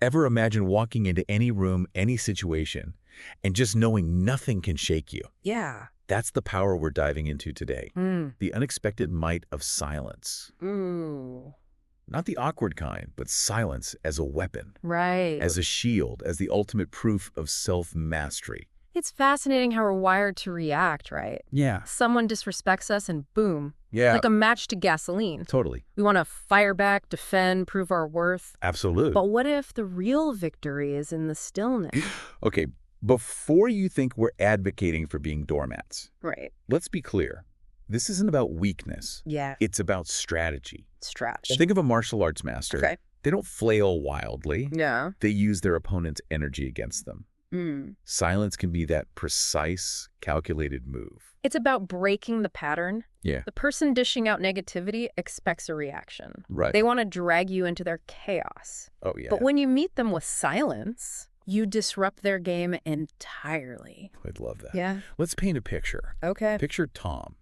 Ever imagine walking into any room, any situation, and just knowing nothing can shake you? Yeah. That's the power we're diving into today. Mm. The unexpected might of silence. Ooh. Not the awkward kind, but silence as a weapon, Right. as a shield, as the ultimate proof of self-mastery. It's fascinating how we're wired to react, right? Yeah. Someone disrespects us and boom. Yeah. Like a match to gasoline. Totally. We want to fire back, defend, prove our worth. Absolute. But what if the real victory is in the stillness? Okay, before you think we're advocating for being doormats, Right. let's be clear. This isn't about weakness. Yeah. It's about strategy. Strategy. Think of a martial arts master. Okay. They don't flail wildly. Yeah. They use their opponent's energy against them. Mm. Silence can be that precise, calculated move. It's about breaking the pattern. Yeah. The person dishing out negativity expects a reaction. Right. They want to drag you into their chaos. Oh, yeah. But when you meet them with silence, you disrupt their game entirely. I'd love that. Yeah. Let's paint a picture. Okay. Picture Tom,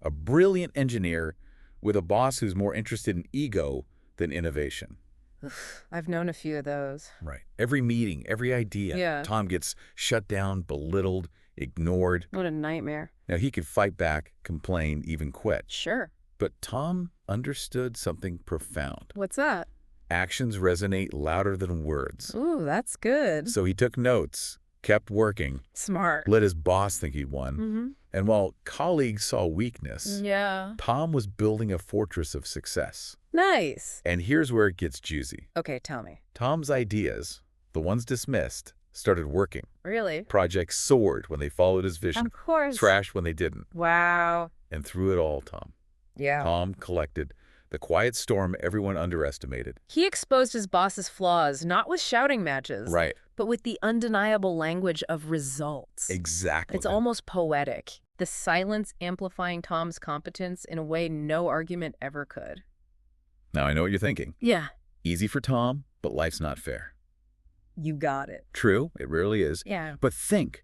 a brilliant engineer with a boss who's more interested in ego than innovation. I've known a few of those. Right. Every meeting, every idea, Yeah. Tom gets shut down, belittled, ignored. What a nightmare. Now, he could fight back, complain, even quit. Sure. But Tom understood something profound. What's that? Actions resonate louder than words. Ooh, that's good. So he took notes, kept working, Smart. let his boss think he'd won. Mm-hmm. And while colleagues saw weakness, Yeah. Tom was building a fortress of success. Nice. And here's where it gets juicy. Okay, tell me. Tom's ideas, the ones dismissed, started working. Really? Projects soared when they followed his vision. Of course. Trashed when they didn't. Wow. And through it all, Yeah. Tom collected the quiet storm everyone underestimated. He exposed his boss's flaws, not with shouting matches, Right. but with the undeniable language of results. Exactly. It's almost poetic. The silence amplifying Tom's competence in a way no argument ever could. Now, I know what you're thinking. Yeah. Easy for Tom, but life's not fair. You got it. True, it really is. Yeah. But think,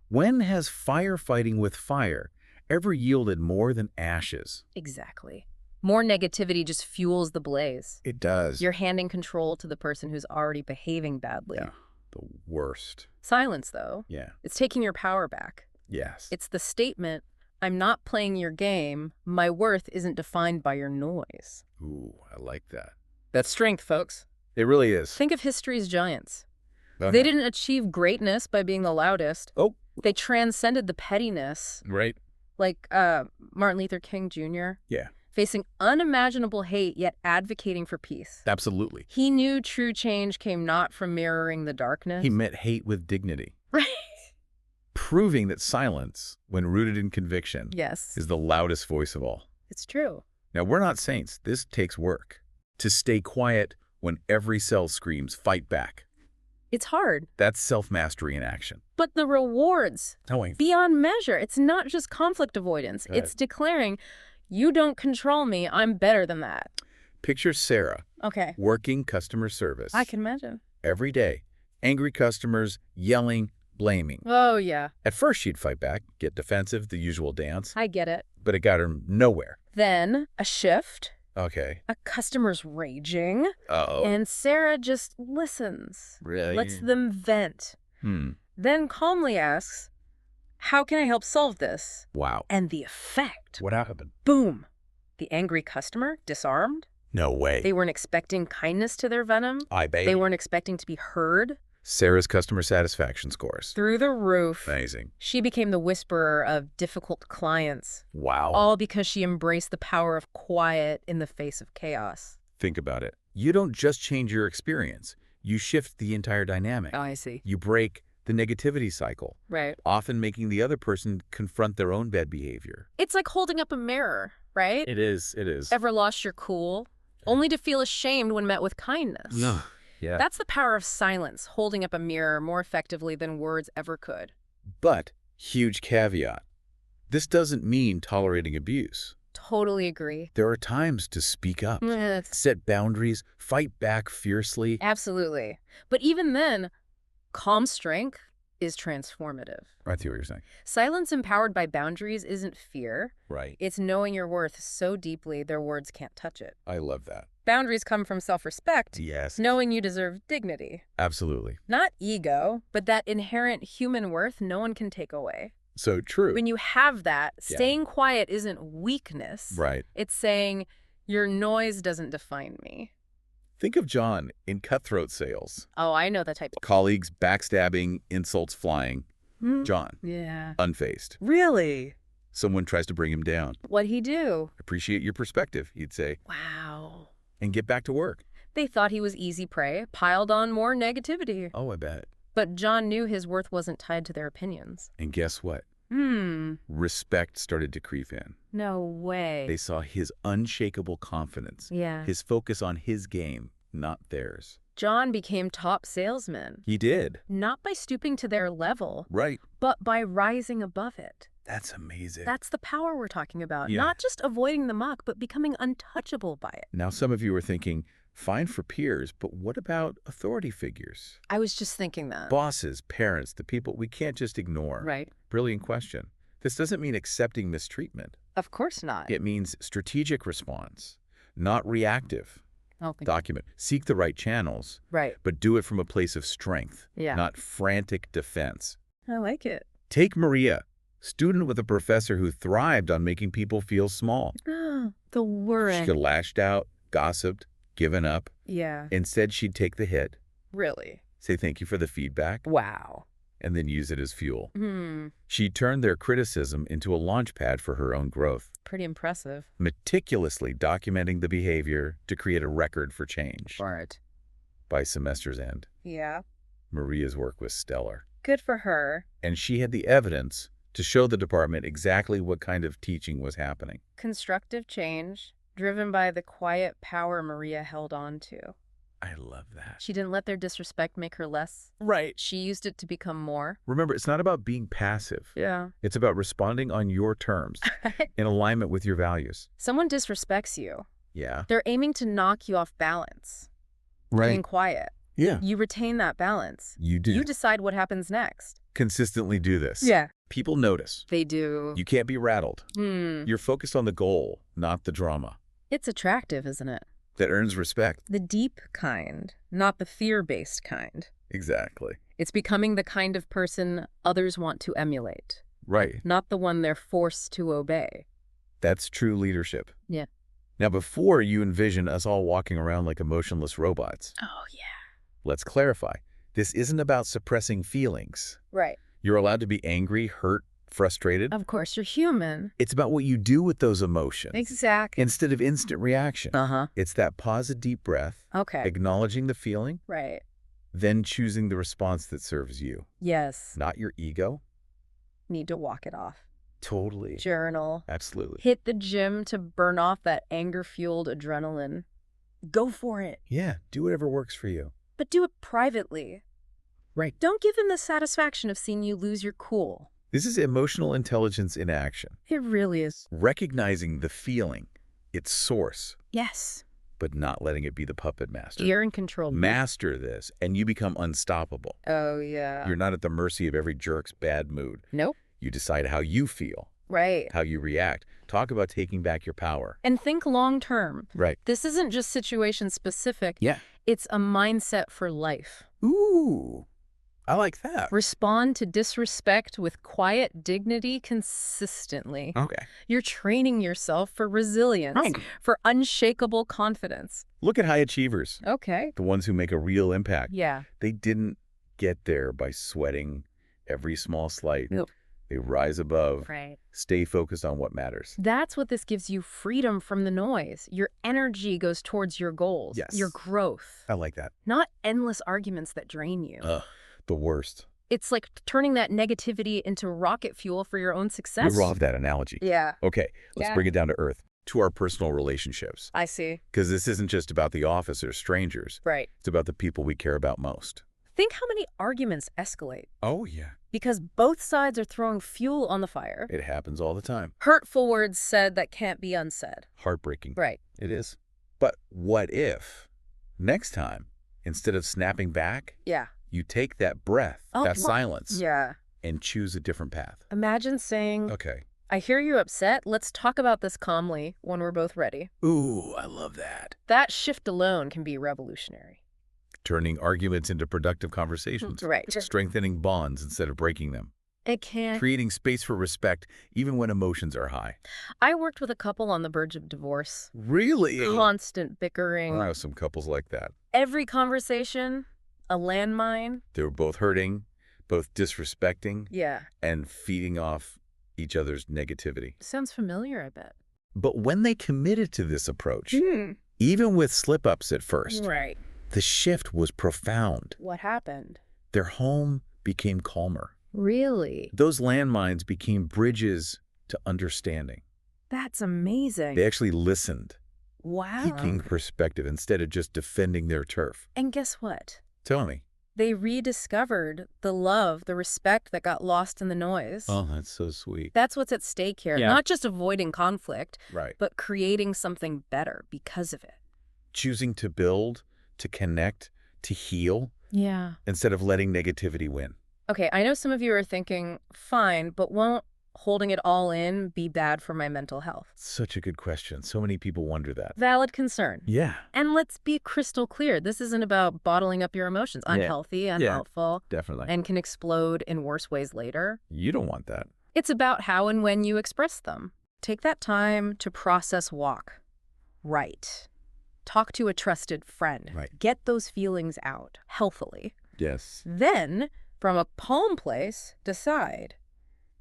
when has firefighting with fire ever yielded more than ashes? Exactly. More negativity just fuels the blaze. It does. You're handing control to the person who's already behaving badly. Yeah, the worst. Silence, though. Yeah. It's taking your power back. Yes. It's the statement, I'm not playing your game. My worth isn't defined by your noise. Ooh, I like that. That's strength, folks. It really is. Think of history's giants. Okay. They didn't achieve greatness by being the loudest. Oh. They transcended the pettiness, Right. like Martin Luther King Jr., Yeah, facing unimaginable hate yet advocating for peace. absolutely. He knew true change came not from mirroring the darkness. He met hate with dignity, Right. proving that silence, when rooted in conviction, Yes, is the loudest voice of all. it's true. Now, we're not saints. This takes work. To stay quiet when every cell screams, fight back. It's hard. That's self-mastery in action. But the rewards, Knowing. beyond measure. It's not just conflict avoidance. Go ahead. It's declaring, you don't control me, I'm better than that. Picture Sarah, Okay. working customer service. I can imagine. Every day. Angry customers, yelling, blaming. Oh, yeah. At first, she'd fight back, get defensive, the usual dance. I get it. But it got her nowhere. Then a shift, Okay. a customer's raging, Uh-oh. and Sarah just listens. Really? Lets them vent. Then calmly asks, how can I help solve this? Wow. And the effect. What happened? Boom. The angry customer disarmed. No way. They weren't expecting kindness to their venom. I bet. They weren't expecting to be heard. Sarah's customer satisfaction scores. Through the roof. Amazing. She became the whisperer of difficult clients. Wow. All because she embraced the power of quiet in the face of chaos. Think about it. You don't just change your experience. You shift the entire dynamic. Oh, I see. You break the negativity cycle, Right. often making the other person confront their own bad behavior. It's like holding up a mirror, right? It is. It is. Ever lost your cool? Only to feel ashamed when met with kindness. No. Yeah. That's the power of silence, holding up a mirror more effectively than words ever could. But, huge caveat, this doesn't mean tolerating abuse. Totally agree. There are times to speak up, Yes. set boundaries, fight back fiercely. Absolutely. But even then, calm strength is transformative. I see what you're saying. Silence empowered by boundaries isn't fear. Right. It's knowing your worth so deeply their words can't touch it. I love that. Boundaries come from self-respect, Yes. knowing you deserve dignity. Absolutely. Not ego, but that inherent human worth no one can take away. So true. When you have that, Yeah. staying quiet isn't weakness. Right. It's saying, your noise doesn't define me. Think of John in cutthroat sales. Oh, I know the type. Colleagues backstabbing, insults flying. John, Yeah. unfazed. Really? Someone tries to bring him down. What'd he do? Appreciate your perspective, he'd say, Wow. and get back to work. They thought he was easy prey, piled on more negativity. Oh, I bet. But John knew his worth wasn't tied to their opinions. And guess what? Hmm. Respect started to creep in. No way. They saw his unshakable confidence, Yeah. his focus on his game, not theirs. John became top salesman, He did. not by stooping to their level, Right. but by rising above it. That's amazing. That's the power we're talking about. Yeah. Not just avoiding the muck, but becoming untouchable by it. Now, some of you are thinking, fine for peers, but what about authority figures? I was just thinking that. Bosses, parents, the people we can't just ignore. Right. Brilliant question. This doesn't mean accepting mistreatment. Of course not. It means strategic response, not reactive. Okay. Document. Seek the right channels, Right. but do it from a place of strength, Yeah. not frantic defense. I like it. Take Maria, student with a professor who thrived on making people feel small. The She worry. could have lashed out, gossiped, given up. Yeah. Instead, she'd take the hit, Really? say thank you for the feedback, Wow. and then use it as fuel. Hmm. She turned their criticism into a launch pad for her own growth, Pretty impressive. meticulously documenting the behavior to create a record for change. Right. By semester's end, Yeah. Maria's work was stellar, Good for her. and she had the evidence to show the department exactly what kind of teaching was happening. Constructive change, driven by the quiet power Maria held on to. I love that. She didn't let their disrespect make her less. Right. She used it to become more. Remember, it's not about being passive. Yeah. It's about responding on your terms, in alignment with your values. Someone disrespects you. Yeah. They're aiming to knock you off balance. Being quiet. Yeah. You retain that balance. You do. You decide what happens next. Consistently do this. Yeah. People notice. They do. You can't be rattled. Hmm. You're focused on the goal, not the drama. It's attractive, isn't it? That earns respect. The deep kind, not the fear-based kind. Exactly. It's becoming the kind of person others want to emulate, Right. not the one they're forced to obey. That's true leadership. Yeah. Now, before you envision us all walking around like emotionless robots, Oh, yeah. let's clarify. This isn't about suppressing feelings. Right. You're allowed to be angry, hurt, frustrated. Of course, you're human. It's about what you do with those emotions. Exactly. Instead of instant reaction. Uh-huh. It's that pause, a deep breath, Okay. acknowledging the feeling, Right. then choosing the response that serves you, Yes. not your ego. Need to walk it off. Totally. Journal. Absolutely. Hit the gym to burn off that anger-fueled adrenaline. Go for it. Yeah, do whatever works for you. But do it privately. Right. Don't give them the satisfaction of seeing you lose your cool. This is emotional intelligence in action. It really is. Recognizing the feeling, its source, Yes. but not letting it be the puppet master. You're in control. Master this, and you become unstoppable. Oh, yeah. You're not at the mercy of every jerk's bad mood. Nope. You decide how you feel, Right. how you react. Talk about taking back your power. And think long-term. Right. This isn't just situation-specific. Yeah. It's a mindset for life. Ooh, I like that. Respond to disrespect with quiet dignity consistently. Okay. You're training yourself for resilience, Right. for unshakable confidence. Look at high achievers, Okay. the ones who make a real impact. Yeah. They didn't get there by sweating every small slight. Nope. They rise above, Right. stay focused on what matters. That's what this gives you, freedom from the noise. Your energy goes towards your goals, Yes. your growth, I like that. not endless arguments that drain you. Ugh, the worst. It's like turning that negativity into rocket fuel for your own success. You love that analogy. Yeah. Okay, let's Yeah. bring it down to earth, to our personal relationships. I see. Because this isn't just about the office or strangers. Right. It's about the people we care about most. Think how many arguments escalate Oh, yeah. because both sides are throwing fuel on the fire. It happens all the time. Hurtful words said that can't be unsaid. Heartbreaking. Right. It is. But what if, next time, instead of snapping back, Yeah. you take that breath, Oh, that well, silence, Yeah. and choose a different path? Imagine saying, Okay, I hear you upset. Let's talk about this calmly when we're both ready. Ooh, I love that. That shift alone can be revolutionary. Turning arguments into productive conversations. Right. Strengthening bonds instead of breaking them. It can. Creating space for respect even when emotions are high. I worked with a couple on the verge of divorce. Really? Constant bickering. I have some couples like that. Every conversation, a landmine. They were both hurting, both disrespecting, Yeah. and feeding off each other's negativity. Sounds familiar, I bet. But when they committed to this approach, even with slip-ups at first, Right. the shift was profound. What happened? Their home became calmer. Really? Those landmines became bridges to understanding. That's amazing. They actually listened, Wow. seeking perspective instead of just defending their turf. And guess what? Tell me. They rediscovered the love, the respect that got lost in the noise. Oh, that's so sweet. That's what's at stake here. Yeah. Not just avoiding conflict, Right. but creating something better because of it. Choosing to build, to connect, to heal, Yeah. instead of letting negativity win. Okay, I know some of you are thinking, fine, but won't holding it all in be bad for my mental health? Such a good question. So many people wonder that. Valid concern. Yeah, And let's be crystal clear. This isn't about bottling up your emotions. Unhealthy, unhelpful, definitely. and can explode in worse ways later. You don't want that. It's about how and when you express them. Take that time to process walk. Right. Talk to a trusted friend. Right. Get those feelings out healthily. Yes. Then, from a calm place, decide,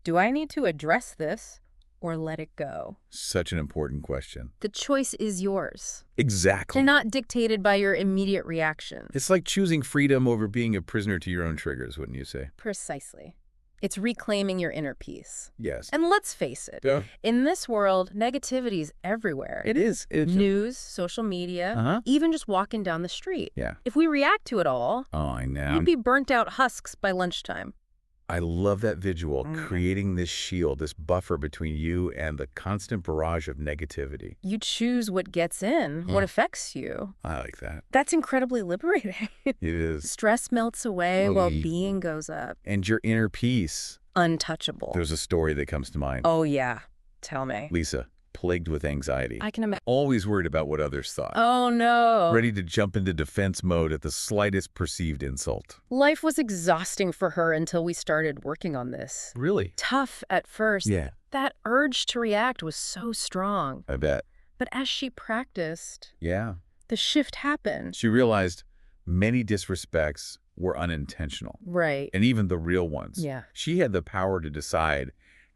do I need to address this or let it go? Such an important question. The choice is yours. Exactly. They're not dictated by your immediate reaction. It's like choosing freedom over being a prisoner to your own triggers, wouldn't you say? Precisely. It's reclaiming your inner peace. Yes. And let's face it, Yeah. in this world, negativity is everywhere. It is. News, social media, Uh-huh. even just walking down the street. Yeah. If we react to it all, Oh, I know. you'd be burnt out husks by lunchtime. I love that visual, creating this shield, this buffer between you and the constant barrage of negativity. You choose what gets in, what affects you. I like that. That's incredibly liberating. It is. Stress melts away Oh, while yeah. being goes up. And your inner peace. Untouchable. There's a story that comes to mind. Oh, yeah. Tell me. Lisa, plagued with anxiety. I can imagine. Always worried about what others thought. Oh, no. Ready to jump into defense mode at the slightest perceived insult. Life was exhausting for her until we started working on this. Really? Tough at first. Yeah. That urge to react was so strong. I bet. But as she practiced, Yeah. the shift happened. She realized many disrespects were unintentional, Right. and even the real ones. Yeah. She had the power to decide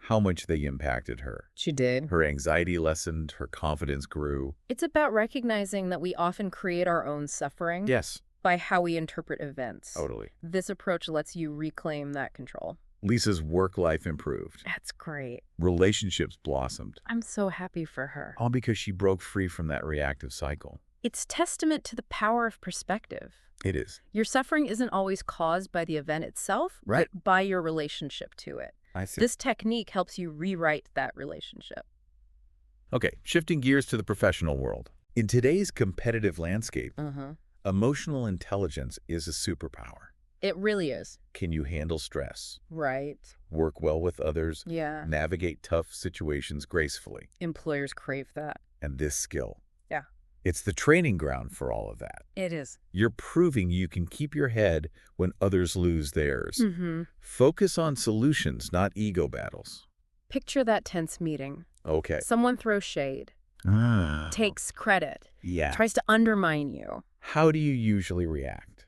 how much they impacted her. She did. Her anxiety lessened, her confidence grew. It's about recognizing that we often create our own suffering Yes, by how we interpret events. totally. This approach lets you reclaim that control. Lisa's work life improved. That's great. Relationships blossomed, I'm so happy for her. all because she broke free from that reactive cycle. It's testament to the power of perspective. It is. Your suffering isn't always caused by the event itself, Right. but by your relationship to it. I see. This technique helps you rewrite that relationship. Okay, shifting gears to the professional world. In today's competitive landscape, emotional intelligence is a superpower. It really is. Can you handle stress, Right. work well with others, Yeah. navigate tough situations gracefully? Employers crave that. And this skill. Yeah. It's the training ground for all of that. It is. You're proving you can keep your head when others lose theirs. Focus on solutions, not ego battles. Picture that tense meeting. Okay. Someone throws shade, takes credit, Yeah. tries to undermine you. How do you usually react?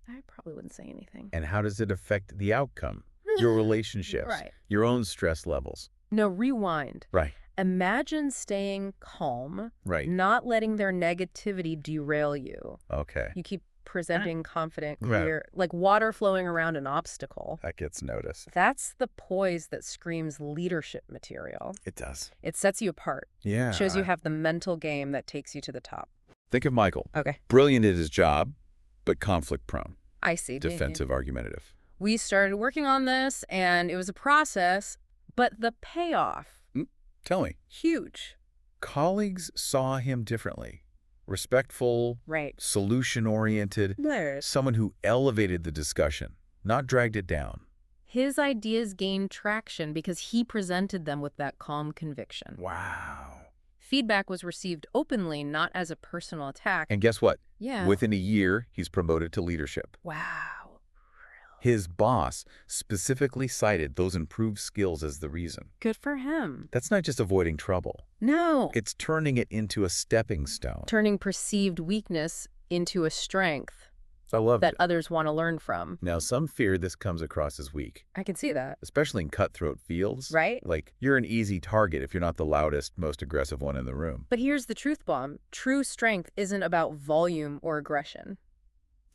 I probably wouldn't say anything. And how does it affect the outcome? Your relationships, Right. your own stress levels. No, rewind. Right. Imagine staying calm, Right. not letting their negativity derail you. Okay. You keep presenting confident, Right. clear, like water flowing around an obstacle. That gets noticed. That's the poise that screams leadership material. It does. It sets you apart. Yeah. Shows you have the mental game that takes you to the top. Think of Michael. Okay. Brilliant at his job, but conflict prone. I see. Defensive, argumentative. We started working on this, and it was a process, but the payoff, Tell me. huge. Colleagues saw him differently. Respectful, Right. solution-oriented, someone who elevated the discussion, not dragged it down. His ideas gained traction because he presented them with that calm conviction. Wow. Feedback was received openly, not as a personal attack. And guess what? Yeah. Within a year, he's promoted to leadership. Wow. His boss specifically cited those improved skills as the reason. Good for him. That's not just avoiding trouble. No. It's turning it into a stepping stone. Turning perceived weakness into a strength I love that it. others want to learn from. Now, some fear this comes across as weak, I can see that. especially in cutthroat fields. Right? Like, you're an easy target if you're not the loudest, most aggressive one in the room. But here's the truth bomb. True strength isn't about volume or aggression.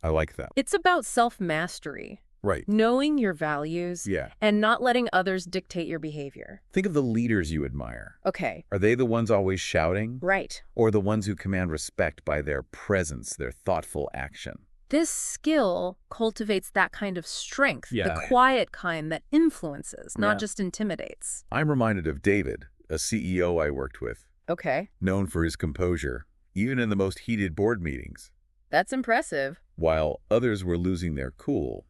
I like that. It's about self-mastery, Right. knowing your values, Yeah. and not letting others dictate your behavior. Think of the leaders you admire. Okay, Are they the ones always shouting? right. Or the ones who command respect by their presence, their thoughtful action? This skill cultivates that kind of strength, Yeah. the quiet kind that influences, not Yeah. just intimidates. I'm reminded of David, a CEO I worked with, Okay, known for his composure, even in the most heated board meetings. that's impressive. While others were losing their cool,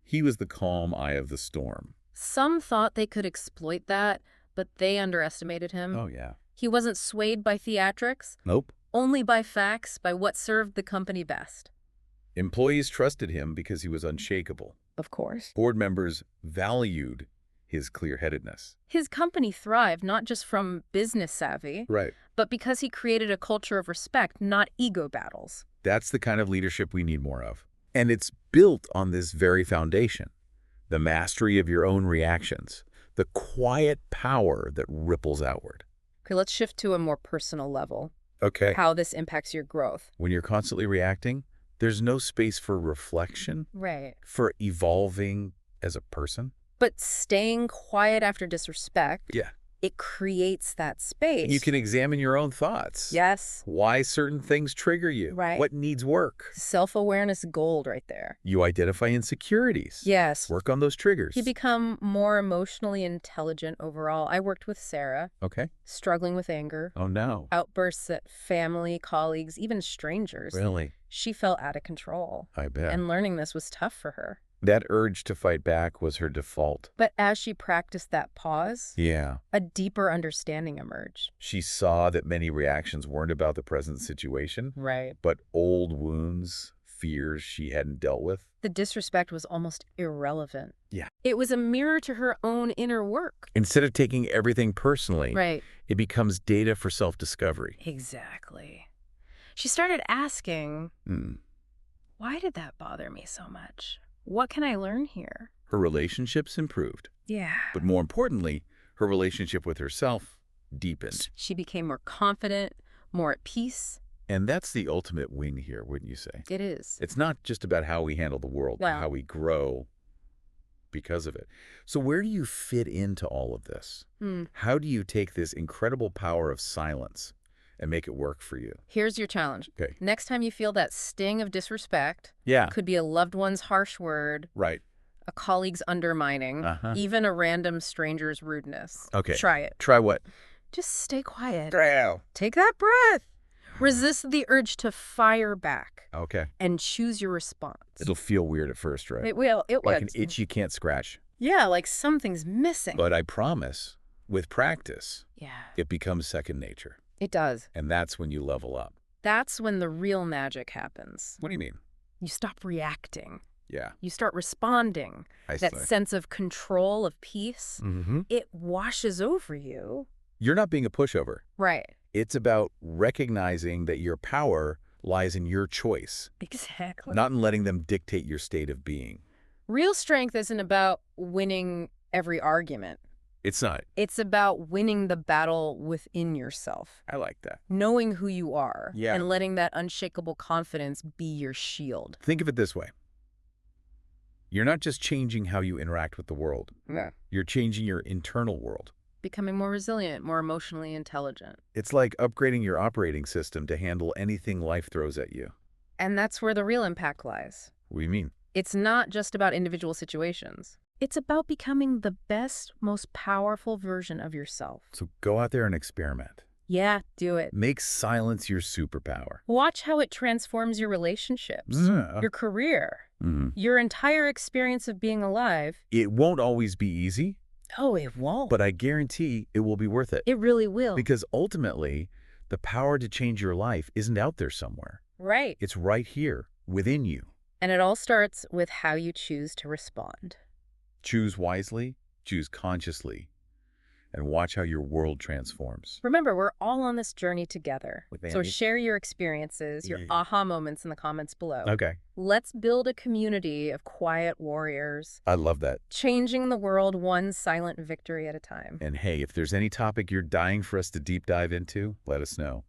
he was the calm eye of the storm. Some thought they could exploit that, but they underestimated him. Oh, yeah. He wasn't swayed by theatrics, Nope. only by facts, by what served the company best. Employees trusted him because he was unshakable. Of course. Board members valued his clear-headedness. His company thrived not just from business savvy, Right. but because he created a culture of respect, not ego battles. That's the kind of leadership we need more of. And it's built on this very foundation, the mastery of your own reactions, the quiet power that ripples outward. Okay, let's shift to a more personal level. Okay. How this impacts your growth. When you're constantly reacting, there's no space for reflection, Right. for evolving as a person. But staying quiet after disrespect, Yeah. it creates that space. You can examine your own thoughts. Yes. Why certain things trigger you. Right. What needs work. Self-awareness gold right there. You identify insecurities. Yes. Work on those triggers. You become more emotionally intelligent overall. I worked with Sarah, Okay. struggling with anger, Oh, no. outbursts at family, colleagues, even strangers. Really? She felt out of control. I bet. And learning this was tough for her. That urge to fight back was her default. But as she practiced that pause, Yeah. a deeper understanding emerged. She saw that many reactions weren't about the present situation, Right. but old wounds, fears she hadn't dealt with. The disrespect was almost irrelevant. Yeah. It was a mirror to her own inner work. Instead of taking everything personally, Right. it becomes data for self-discovery. Exactly. She started asking, Mm. why did that bother me so much? What can I learn here? Her relationships improved, Yeah. but more importantly, her relationship with herself deepened. She became more confident, more at peace. And that's the ultimate win here, wouldn't you say? It is. It's not just about how we handle the world, but Well. how we grow because of it. So where do you fit into all of this? How do you take this incredible power of silence and make it work for you? Here's your challenge. Okay. Next time you feel that sting of disrespect, Yeah. could be a loved one's harsh word, Right. a colleague's undermining, even a random stranger's rudeness. Okay. Try it. Try what? Just stay quiet. Drow. Take that breath. Resist the urge to fire back Okay. and choose your response. It'll feel weird at first, right? It will. It Like would. an itch you can't scratch. Yeah, like something's missing. But I promise, with practice, Yeah, it becomes second nature. it does. And that's when you level up. That's when the real magic happens. What do you mean? You stop reacting. Yeah. You start responding. I That see. sense of control, of peace, Mm-hmm. it washes over you. You're not being a pushover. Right. It's about recognizing that your power lies in your choice, Exactly. not in letting them dictate your state of being. Real strength isn't about winning every argument. It's not. It's about winning the battle within yourself. I like that. Knowing who you are. Yeah. And letting that unshakable confidence be your shield. Think of it this way. You're not just changing how you interact with the world. Yeah. You're changing your internal world. Becoming more resilient, more emotionally intelligent. It's like upgrading your operating system to handle anything life throws at you. And that's where the real impact lies. What do you mean? It's not just about individual situations. It's about becoming the best, most powerful version of yourself. So go out there and experiment. Yeah, do it. Make silence your superpower. Watch how it transforms your relationships, Yeah. your career, Mhm. your entire experience of being alive. It won't always be easy, Oh, it won't. but I guarantee it will be worth it. It really will. Because ultimately, the power to change your life isn't out there somewhere. Right. It's right here, within you. And it all starts with how you choose to respond. Choose wisely, choose consciously, and watch how your world transforms. Remember, we're all on this journey together. With So Andy. share your experiences, your Yeah. aha moments in the comments below. Okay. Let's build a community of quiet warriors, I love that. changing the world one silent victory at a time. And hey, if there's any topic you're dying for us to deep dive into, let us know.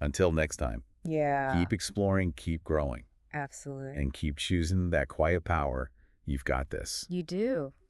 Until next time, Yeah, keep exploring, keep growing, absolutely. and keep choosing that quiet power. You've got this. You do.